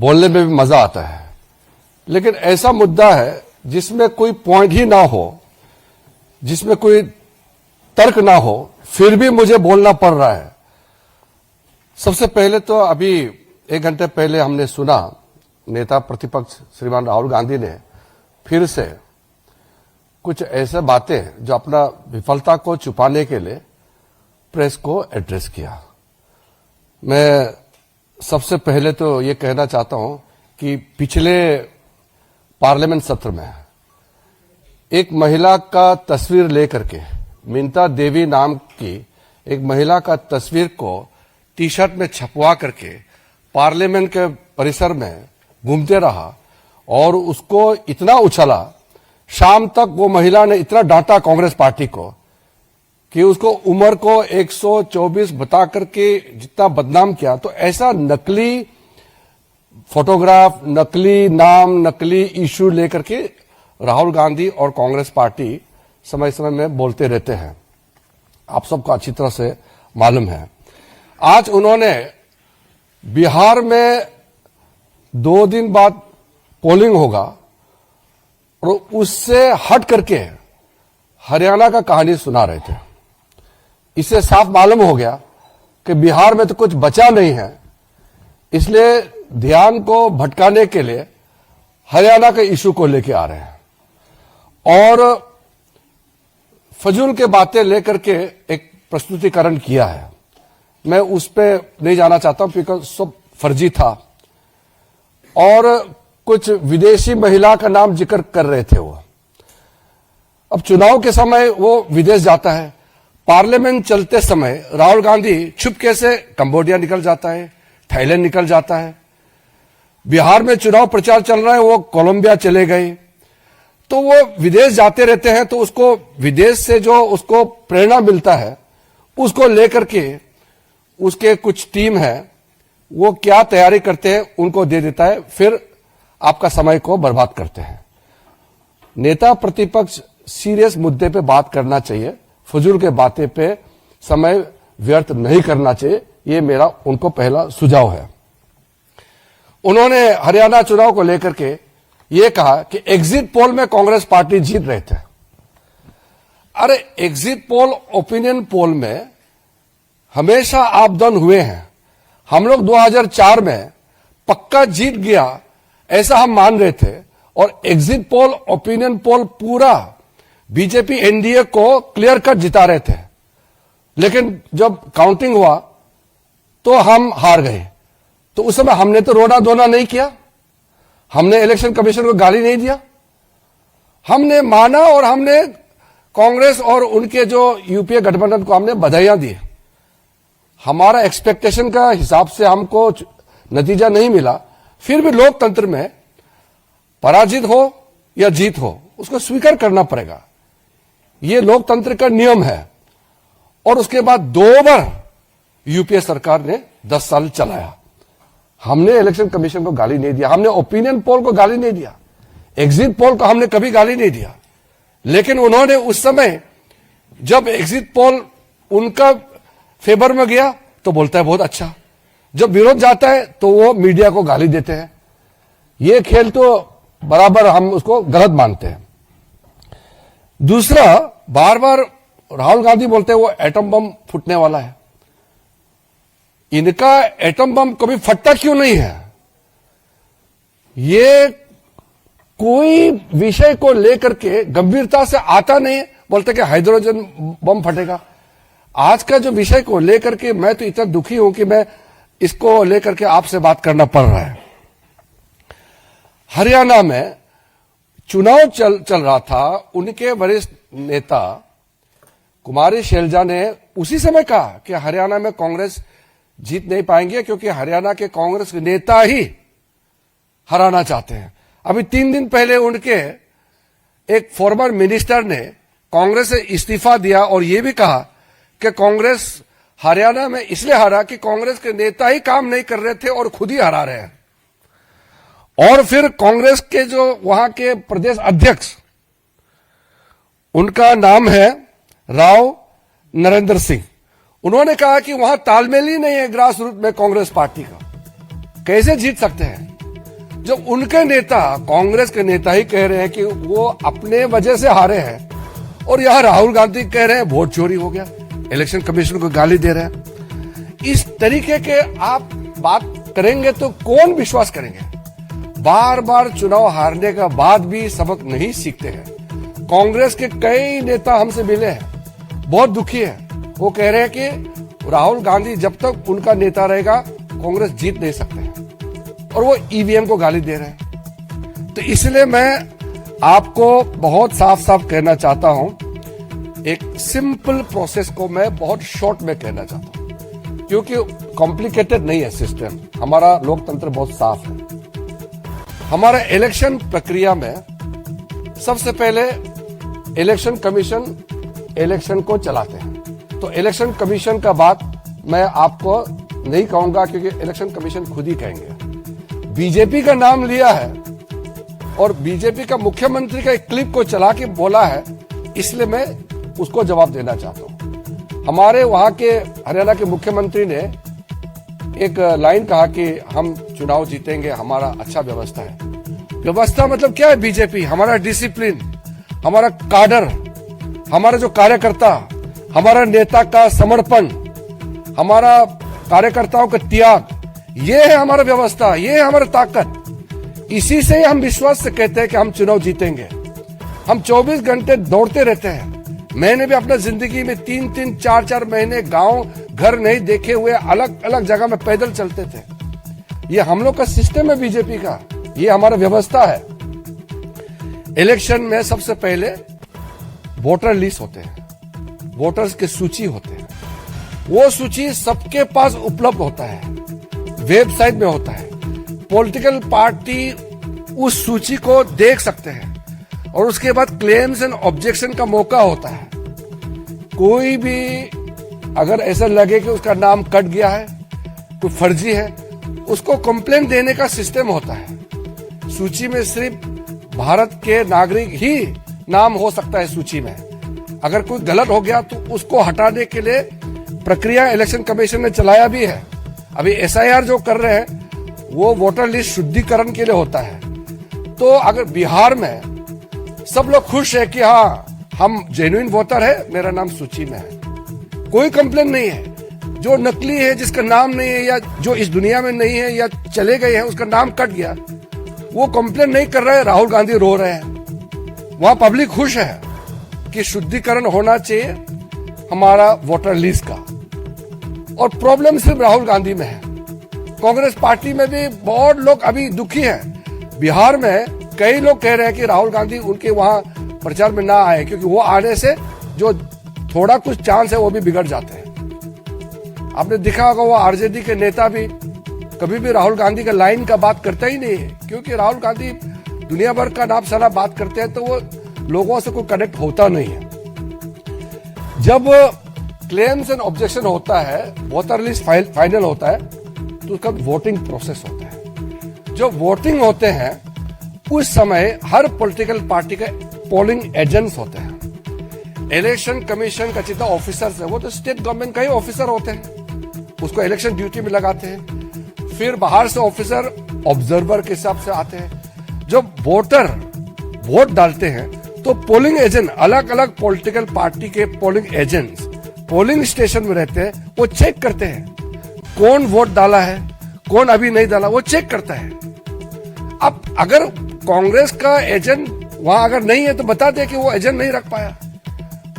बोलने में भी मजा आता है, लेकिन ऐसा मुद्दा है जिसमें कोई पॉइंट ही ना हो, जिसमें कोई तर्क ना हो, फिर भी मुझे बोलना पड़ रहा है। सबसे पहले तो अभी 1 घंटे पहले हमने सुना नेता प्रतिपक्ष श्रीमान राहुल गांधी ने फिर से कुछ ऐसे बातें जो अपना विफलता को छुपाने के लिए प्रेस को एड्रेस किया। मैं सबसे पहले तो ये कहना चाहता हूं कि पिछले पार्लियामेंट सत्र में एक महिला का तस्वीर लेकर के, मिंता देवी नाम की एक महिला का तस्वीर को टी शर्ट में छपवा करके पार्लियामेंट के परिसर में घूमते रहा और उसको इतना उछला, शाम तक वो महिला ने इतना डांटा कांग्रेस पार्टी को कि उसको उम्र को 124 बता करके जितना बदनाम किया। तो ऐसा नकली फोटोग्राफ, नकली नाम, नकली इश्यू लेकर के राहुल गांधी और कांग्रेस पार्टी समय समय में बोलते रहते हैं, आप सबको अच्छी तरह से मालूम है। आज उन्होंने बिहार में 2 दिन बाद पोलिंग होगा और उससे हट करके हरियाणा का कहानी सुना रहे थे। इससे साफ मालूम हो गया कि बिहार में तो कुछ बचा नहीं है, इसलिए ध्यान को भटकाने के लिए हरियाणा के इशू को लेके आ रहे हैं और फजूल के बातें लेकर के एक प्रस्तुतिकरण किया है। मैं उस पर नहीं जाना चाहता हूं बिकॉज सब फर्जी था और कुछ विदेशी महिला का नाम जिक्र कर रहे थे वो। अब चुनाव के समय वो विदेश जाता है, पार्लियामेंट चलते समय राहुल गांधी छुपके से कंबोडिया निकल जाता है, थाईलैंड निकल जाता है। बिहार में चुनाव प्रचार चल रहा है, वो कोलंबिया चले गए। तो वो विदेश जाते रहते हैं, तो उसको विदेश से जो उसको प्रेरणा मिलता है उसको लेकर के उसके कुछ टीम है वो क्या तैयारी करते हैं उनको दे देता है, फिर आपका समय को बर्बाद करते हैं। नेता प्रतिपक्ष सीरियस मुद्दे पे बात करना चाहिए, फजूल के बातें पे समय व्यर्थ नहीं करना चाहिए, ये मेरा उनको पहला सुझाव है। उन्होंने हरियाणा चुनाव को लेकर के ये कहा कि एग्जिट पोल में कांग्रेस पार्टी जीत रहे थे। अरे एग्जिट पोल, ओपिनियन पोल में हमेशा आप डाउन हुए हैं। हम लोग 2004 में पक्का जीत गया ऐसा हम मान रहे थे और एग्जिट पोल, ओपिनियन पोल पूरा बीजेपी एनडीए को क्लियर कट जिता रहे थे, लेकिन जब काउंटिंग हुआ तो हम हार गए। तो उस समय हमने तो रोना धोना नहीं किया, हमने इलेक्शन कमीशन को गाली नहीं दिया, हमने माना और हमने कांग्रेस और उनके जो यूपीए गठबंधन को हमने बधाइयां दी। हमारा एक्सपेक्टेशन का हिसाब से हमको नतीजा नहीं मिला, फिर भी लोकतंत्र में पराजित हो या जीत हो उसको स्वीकार करना पड़ेगा, ये लोकतंत्र का नियम है। और उसके बाद 2 बार यूपीए सरकार ने 10 साल चलाया। हमने इलेक्शन कमीशन को गाली नहीं दिया, हमने ओपिनियन पोल को गाली नहीं दिया, एग्जिट पोल को हमने कभी गाली नहीं दिया। लेकिन उन्होंने उस समय जब एग्जिट पोल उनका फेवर में गया तो बोलता है बहुत अच्छा, जब विरोध जाता है तो वो मीडिया को गाली देते हैं। ये खेल तो बराबर हम उसको गलत मानते हैं। दूसरा, बार बार राहुल गांधी बोलते हैं वो एटम बम फूटने वाला है। इनका एटम बम कभी फटता क्यों नहीं है? ये कोई विषय को लेकर के गंभीरता से आता नहीं, बोलते कि हाइड्रोजन बम फटेगा। आज का जो विषय को लेकर के मैं तो इतना दुखी हूं कि मैं इसको लेकर के आपसे बात करना पड़ रहा है। हरियाणा में चुनाव चल रहा था, उनके वरिष्ठ नेता कुमारी शैलजा ने उसी समय कहा कि हरियाणा में कांग्रेस जीत नहीं पाएंगे क्योंकि हरियाणा के कांग्रेस के नेता ही हराना चाहते हैं। अभी 3 दिन पहले उनके एक फॉर्मर मिनिस्टर ने कांग्रेस से इस्तीफा दिया और यह भी कहा कि कांग्रेस हरियाणा में इसलिए हारा कि कांग्रेस के नेता ही काम नहीं कर रहे थे और खुद ही हरा रहे हैं। और फिर कांग्रेस के जो वहां के प्रदेश अध्यक्ष, उनका नाम है राव नरेंद्र सिंह, उन्होंने कहा कि वहां तालमेल ही नहीं है ग्रास रूट में कांग्रेस पार्टी का, कैसे जीत सकते हैं। जब उनके नेता, कांग्रेस के नेता ही कह रहे हैं कि वो अपने वजह से हारे हैं, और यहां राहुल गांधी कह रहे हैं वोट चोरी हो गया, इलेक्शन कमीशन को गाली दे रहे हैं। इस तरीके के आप बात करेंगे तो कौन विश्वास करेंगे? बार बार चुनाव हारने के बाद भी सबक नहीं सीखते हैं। कांग्रेस के कई नेता हमसे मिले हैं, बहुत दुखी है। वो कह रहे हैं कि राहुल गांधी जब तक उनका नेता रहेगा कांग्रेस जीत नहीं सकते हैं, और वो ईवीएम को गाली दे रहे हैं। तो इसलिए मैं आपको बहुत साफ साफ कहना चाहता हूं, एक सिंपल प्रोसेस को मैं बहुत शॉर्ट में कहना चाहता हूं, क्योंकि कॉम्प्लिकेटेड नहीं है सिस्टम। हमारा लोकतंत्र बहुत साफ है। हमारा इलेक्शन प्रक्रिया में सबसे पहले इलेक्शन कमीशन इलेक्शन को चलाते हैं। तो इलेक्शन कमीशन का बात मैं आपको नहीं कहूंगा, क्योंकि इलेक्शन कमीशन खुद ही कहेंगे। बीजेपी का नाम लिया है और बीजेपी का मुख्यमंत्री का एक क्लिप को चला के बोला है, इसलिए मैं उसको जवाब देना चाहता हूं। हमारे वहां के हरियाणा के मुख्यमंत्री ने एक लाइन कहा कि हम चुनाव जीतेंगे, हमारा अच्छा व्यवस्था है। व्यवस्था मतलब क्या है? बीजेपी, हमारा डिसिप्लिन, हमारा काडर, हमारा जो कार्यकर्ता, हमारा नेता का समर्पण, हमारा कार्यकर्ताओं का त्याग, ये है हमारा व्यवस्था, ये है हमारा ताकत। इसी से हम विश्वास से कहते हैं कि हम चुनाव जीतेंगे। हम 24 घंटे दौड़ते रहते हैं। मैंने भी अपना जिंदगी में 3-3, 4-4 महीने गांव घर नहीं देखे हुए अलग अलग जगह में पैदल चलते थे। ये हम लोग का सिस्टम है बीजेपी का, ये हमारा व्यवस्था है। इलेक्शन में सबसे पहले वोटर लिस्ट होते हैं, वोटर्स की सूची होते हैं। वो सूची सबके पास उपलब्ध होता है, वेबसाइट में होता है। पॉलिटिकल पार्टी उस सूची को देख सकते हैं और उसके बाद क्लेम्स एंड ऑब्जेक्शन का मौका होता है। कोई भी अगर ऐसा लगे कि उसका नाम कट गया है, कोई फर्जी है, उसको कंप्लेंट देने का सिस्टम होता है। सूची में सिर्फ भारत के नागरिक ही नाम हो सकता है सूची में। अगर कोई गलत हो गया तो उसको हटाने के लिए प्रक्रिया इलेक्शन कमीशन ने चलाया भी है। अभी एसआईआर जो कर रहे हैं वो वोटर लिस्ट शुद्धिकरण के लिए होता है। तो अगर बिहार में सब लोग खुश है कि हाँ हम जेन्युइन वोटर है, मेरा नाम सूची में है, कोई कंप्लेन नहीं है। जो नकली है, जिसका नाम नहीं है या जो इस दुनिया में नहीं है या चले गए हैं, उसका नाम कट गया, वो कंप्लेन नहीं कर रहे हैं, राहुल गांधी रो रहे हैं। वहां पब्लिक खुश है कि शुद्धिकरण होना चाहिए हमारा वोटर लिस्ट का। और प्रॉब्लम सिर्फ राहुल गांधी में है। कांग्रेस पार्टी में भी बहुत लोग अभी दुखी हैं। बिहार में कई लोग कह रहे हैं कि राहुल गांधी उनके वहां प्रचार में ना आए, क्योंकि वो आने से जो थोड़ा कुछ चांस है वो भी बिगड़ जाते हैं। आपने देखा होगा वो आरजेडी के नेता भी कभी भी राहुल गांधी का लाइन का बात करता ही नहीं है, क्योंकि राहुल गांधी दुनिया भर का नाप सना बात करते हैं तो वो लोगों से कोई कनेक्ट होता नहीं है। जब क्लेम्स एंड ऑब्जेक्शन होता है, वोटर लिस्ट फाइनल होता है, तो उसका वोटिंग प्रोसेस होता है। जो वोटिंग होते हैं उस समय हर पॉलिटिकल पार्टी के पोलिंग एजेंट्स होते हैं। इलेक्शन कमीशन का जितना ऑफिसर्स है वो तो स्टेट गवर्नमेंट का ही ऑफिसर होते हैं, उसको इलेक्शन ड्यूटी में लगाते हैं। फिर बाहर से ऑफिसर ऑब्जर्वर के हिसाब से आते हैं। जब वोटर वोट डालते हैं तो पोलिंग एजेंट, अलग अलग पॉलिटिकल पार्टी के पोलिंग एजेंट्स पोलिंग स्टेशन में रहते हैं। वो चेक करते हैं कौन वोट डाला है, कौन अभी नहीं डाला, वो चेक करता है। अब अगर कांग्रेस का एजेंट वहां अगर नहीं है तो बता दे कि वो एजेंट नहीं रख पाया।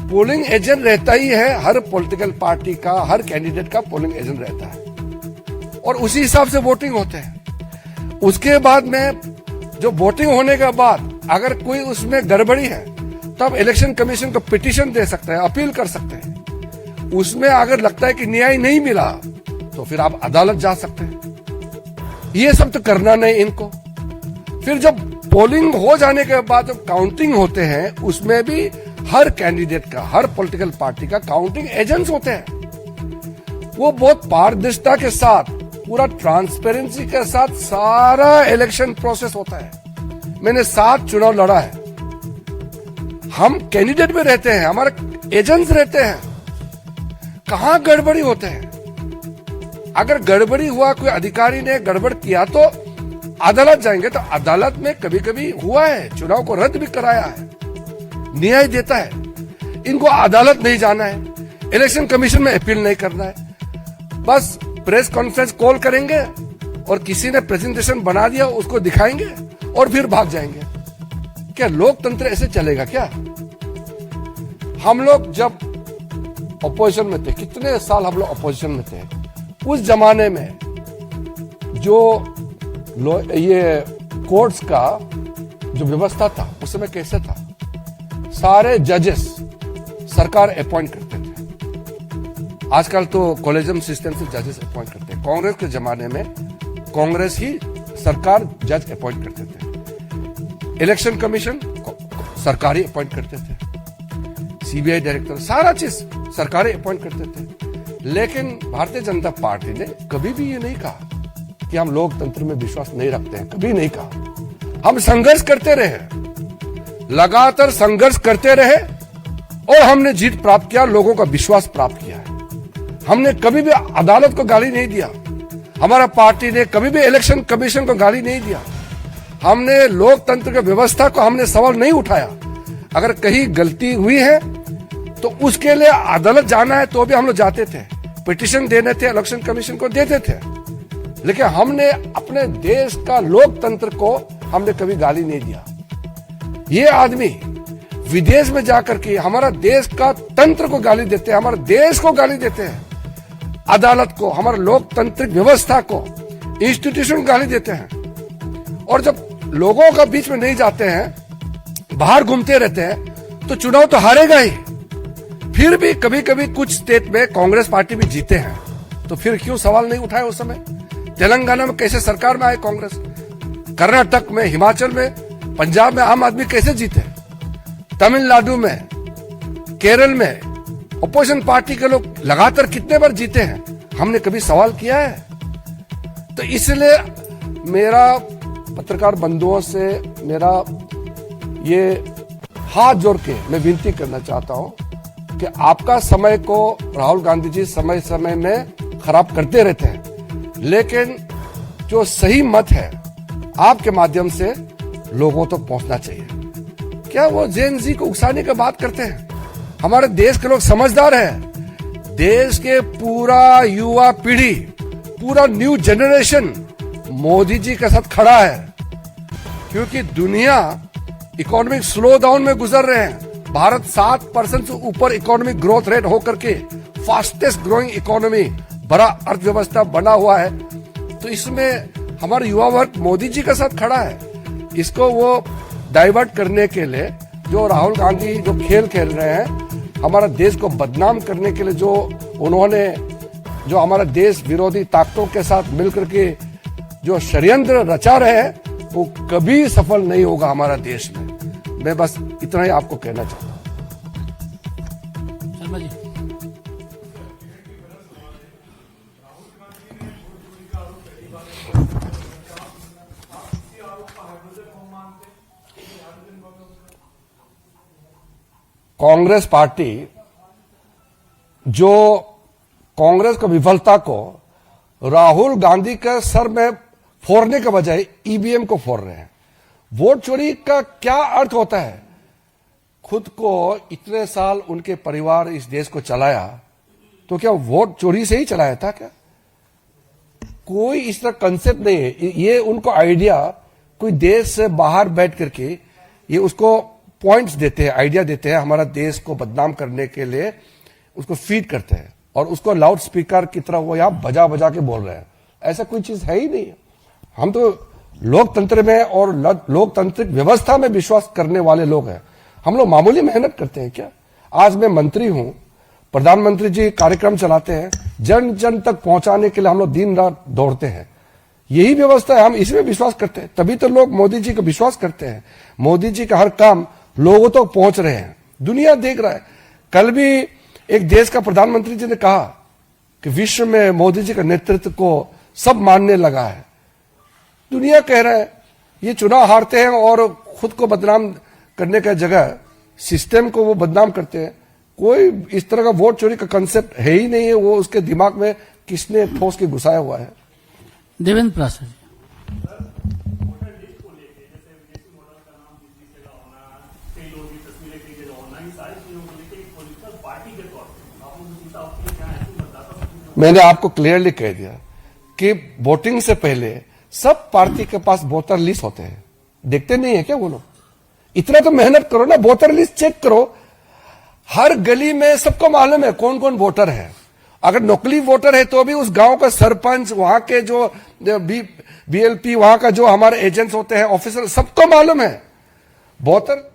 पोलिंग एजेंट रहता ही है, हर पॉलिटिकल पार्टी का, हर कैंडिडेट का पोलिंग एजेंट रहता है और उसी हिसाब से वोटिंग होते हैं। उसके बाद में जो वोटिंग होने के बाद अगर कोई उसमें गड़बड़ी है तब इलेक्शन कमीशन को पिटीशन दे सकते हैं, अपील कर सकते हैं। उसमें अगर लगता है कि न्याय नहीं मिला तो फिर आप अदालत जा सकते हैं। ये सब तो करना नहीं इनको। फिर जब पोलिंग हो जाने के बाद जब काउंटिंग होते हैं उसमें भी हर कैंडिडेट का, हर पॉलिटिकल पार्टी का काउंटिंग एजेंट्स होते हैं। वो बहुत पारदर्शिता के साथ, पूरा ट्रांसपेरेंसी के साथ सारा इलेक्शन प्रोसेस होता है। मैंने 7 चुनाव लड़ा है। हम कैंडिडेट में रहते हैं, हमारे एजेंट्स रहते हैं। कहां गड़बड़ी होते हैं? अगर गड़बड़ी हुआ, कोई अधिकारी ने गड़बड़ किया तो अदालत जाएंगे तो अदालत में कभी कभी हुआ है, चुनाव को रद्द भी कराया है, न्याय देता है। इनको अदालत नहीं जाना है, इलेक्शन कमीशन में अपील नहीं करना है, बस प्रेस कॉन्फ्रेंस कॉल करेंगे और किसी ने प्रेजेंटेशन बना दिया उसको दिखाएंगे और फिर भाग जाएंगे। क्या लोकतंत्र ऐसे चलेगा क्या? हम लोग जब अपोजिशन में थे, कितने साल हम लोग अपोजिशन में थे, उस जमाने में जो ये कोर्ट्स का जो व्यवस्था था उस समय कैसे था? सारे जजेस सरकार अपॉइंट करते थे। आजकल तो कॉलेजियम सिस्टम से जजेस अपॉइंट करते हैं। कांग्रेस के जमाने में कांग्रेस ही सरकार जज अपॉइंट करते थे। इलेक्शन कमीशन सरकार ही अपॉइंट करते थे। सीबीआई डायरेक्टर, सारा चीज सरकारें अपॉइंट करते थे। लेकिन भारतीय जनता पार्टी ने कभी भी ये नहीं कहा कि हम लोकतंत्र में विश्वास नहीं रखते हैं, कभी नहीं कहा। हम संघर्ष करते रहे, लगातार संघर्ष करते रहे और हमने जीत प्राप्त किया, लोगों का विश्वास प्राप्त किया है। हमने कभी भी अदालत को गाली नहीं दिया, हमारा पार्टी ने कभी भी इलेक्शन कमीशन को गाली नहीं दिया। हमने लोकतंत्र की व्यवस्था को हमने सवाल नहीं उठाया। अगर कहीं गलती हुई है तो उसके लिए अदालत जाना है तो भी हम लोग जाते थे, पिटीशन देने थे, इलेक्शन कमीशन को देते थे। लेकिन हमने अपने देश का लोकतंत्र को हमने कभी गाली नहीं दिया। ये आदमी विदेश में जाकर के हमारा देश का तंत्र को गाली देते हैं, हमारे देश को गाली देते हैं, अदालत को, हमारे लोकतांत्रिक व्यवस्था को, इंस्टीट्यूशन को गाली देते हैं। और जब लोगों का बीच में नहीं जाते हैं, बाहर घूमते रहते हैं, तो चुनाव तो हारेगा ही। फिर भी कभी कभी कुछ स्टेट में कांग्रेस पार्टी भी जीते हैं, तो फिर क्यों सवाल नहीं उठाए उस समय? तेलंगाना में कैसे सरकार में आए कांग्रेस, कर्नाटक में, हिमाचल में, पंजाब में आम आदमी कैसे जीते, तमिलनाडु में, केरल में अपोजिशन पार्टी के लोग लगातार कितने बार जीते हैं? हमने कभी सवाल किया है? तो इसलिए मेरा पत्रकार बंधुओं से मेरा ये हाथ जोड़ के मैं विनती करना चाहता हूं कि आपका समय को राहुल गांधी जी समय समय में खराब करते रहते हैं, लेकिन जो सही मत है आपके माध्यम से लोगों तक पहुंचना चाहिए। क्या वो जेन जी को उकसाने की बात करते हैं? हमारे देश के लोग समझदार हैं। देश के पूरा युवा पीढ़ी, पूरा न्यू जनरेशन मोदी जी के साथ खड़ा है, क्योंकि दुनिया इकोनॉमिक स्लो डाउन में गुजर रहे हैं। भारत 7% से ऊपर इकोनॉमिक ग्रोथ रेट होकर के फास्टेस्ट ग्रोइंग इकोनॉमी, बड़ा अर्थव्यवस्था बना हुआ है। तो इसमें हमारा युवा वर्ग मोदी जी के साथ खड़ा है। इसको वो डाइवर्ट करने के लिए जो राहुल गांधी जो खेल खेल रहे हैं, हमारा देश को बदनाम करने के लिए जो उन्होंने जो हमारा देश विरोधी ताकतों के साथ मिलकर के जो षड्यंत्र रचा रहे हैं, वो कभी सफल नहीं होगा हमारा देश में। मैं बस इतना ही आपको कहना चाहता हूं। शर्मा जी, कांग्रेस पार्टी जो कांग्रेस की विफलता को राहुल गांधी के सर में फोड़ने के बजाय ईवीएम को फोड़ रहे हैं। वोट चोरी का क्या अर्थ होता है? खुद को इतने साल उनके परिवार इस देश को चलाया, तो क्या वोट चोरी से ही चलाया था क्या? कोई इस तरह कंसेप्ट नहीं है। ये उनको आइडिया कोई देश से बाहर बैठ करके ये उसको पॉइंट्स देते हैं, आइडिया देते हैं, हमारा देश को बदनाम करने के लिए उसको फीड करते हैं और उसको लाउड स्पीकर की तरह वो यहां बजा बजा के बोल रहे हैं। ऐसा कोई चीज है ही नहीं। हम तो लोकतंत्र में और लोकतांत्रिक व्यवस्था में विश्वास करने वाले लोग हैं। हम लोग मामूली मेहनत करते हैं क्या? आज मैं मंत्री हूं, प्रधानमंत्री जी कार्यक्रम चलाते हैं, जन जन तक पहुंचाने के लिए हम लोग दिन रात दौड़ते हैं। यही व्यवस्था है, हम इसमें विश्वास करते हैं, तभी तो लोग मोदी जी का विश्वास करते हैं। मोदी जी का हर काम लोगों तक पहुंच रहे हैं, दुनिया देख रहा है। कल भी एक देश का प्रधानमंत्री जी ने कहा कि विश्व में मोदी जी का नेतृत्व को सब मानने लगा है। दुनिया कह रहा है ये चुनाव हारते हैं और खुद को बदनाम करने का जगह सिस्टम को वो बदनाम करते हैं। कोई इस तरह का वोट चोरी का कंसेप्ट है ही नहीं है। वो उसके दिमाग में किसने ठोस के घुसाया हुआ है? देवेंद्र प्रसाद जी। मैंने आपको क्लियरली कह दिया कि वोटिंग से पहले सब पार्टी के पास वोटर लिस्ट होते हैं, देखते नहीं है क्या वो लोग? इतना तो मेहनत करो ना, वोटर लिस्ट चेक करो। हर गली में सबको मालूम है कौन कौन वोटर है। अगर नकली वोटर है तो भी उस गांव का सरपंच, वहां के जो बीएलपी, वहां का जो हमारे एजेंट्स होते हैं, ऑफिसर, सबको मालूम है। वोटर